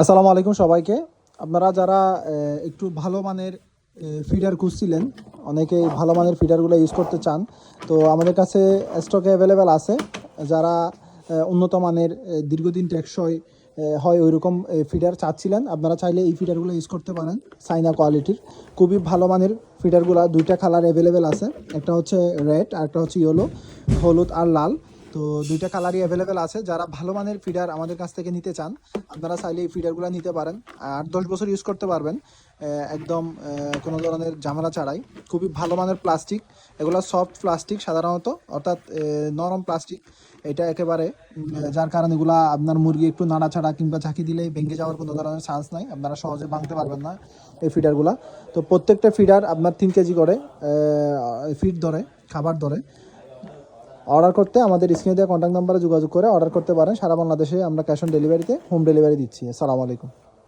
আসসালামু আলাইকুম সবাইকে। আপনারা যারা একটু ভালো মানের ফিডার খুঁজছিলেন, অনেকেই ভালো মানের ফিডারগুলো ইউজ করতে চান, তো আমাদের কাছে স্টকে অ্যাভেলেবেল আছে। যারা উন্নত মানের দীর্ঘদিন টেকসই হয় ওইরকম ফিডার চাচ্ছিলেন, আপনারা চাইলে এই ফিডারগুলো ইউজ করতে পারেন। চাইনা কোয়ালিটির খুবই ভালো মানের ফিডারগুলো, দুইটা কালার অ্যাভেলেবেল আছে, একটা হচ্ছে রেড আর একটা হচ্ছে ইয়েলো, হলুদ আর লাল। তো দুইটা কালারই অ্যাভেলেবেল আছে। যারা ভালো মানের ফিডার আমাদের কাছ থেকে নিতে চান, আপনারা চাইলে এই ফিডারগুলো নিতে পারেন। 8-10 বছর ইউজ করতে পারবেন একদম কোনো ধরনের ঝামেলা ছাড়াই। খুবই ভালো মানের প্লাস্টিক, এগুলো সফট প্লাস্টিক সাধারণত, অর্থাৎ নরম প্লাস্টিক। এটা একেবারে যার কারণে এগুলা আপনার মুরগি একটু নাড়াচাড়া কিংবা ঝাঁকি দিলেই ভেঙে যাওয়ার কোনো ধরনের চান্স নাই, আপনারা সহজে ভাঙতে পারবেন না এই ফিডারগুলা। তো প্রত্যেকটা ফিডার আপনার 3 কেজি করে ফিড ধরে, খাবার ধরে। অর্ডার করতে আমাদের স্ক্রিনে দেওয়া কন্ট্যাক্ট নাম্বারে যোগাযোগ করে অর্ডার করতে পারেন। সারা বাংলাদেশে আমরা ক্যাশ অন ডেলিভারিতে হোম ডেলিভারি দিচ্ছি। আসসালামু আলাইকুম।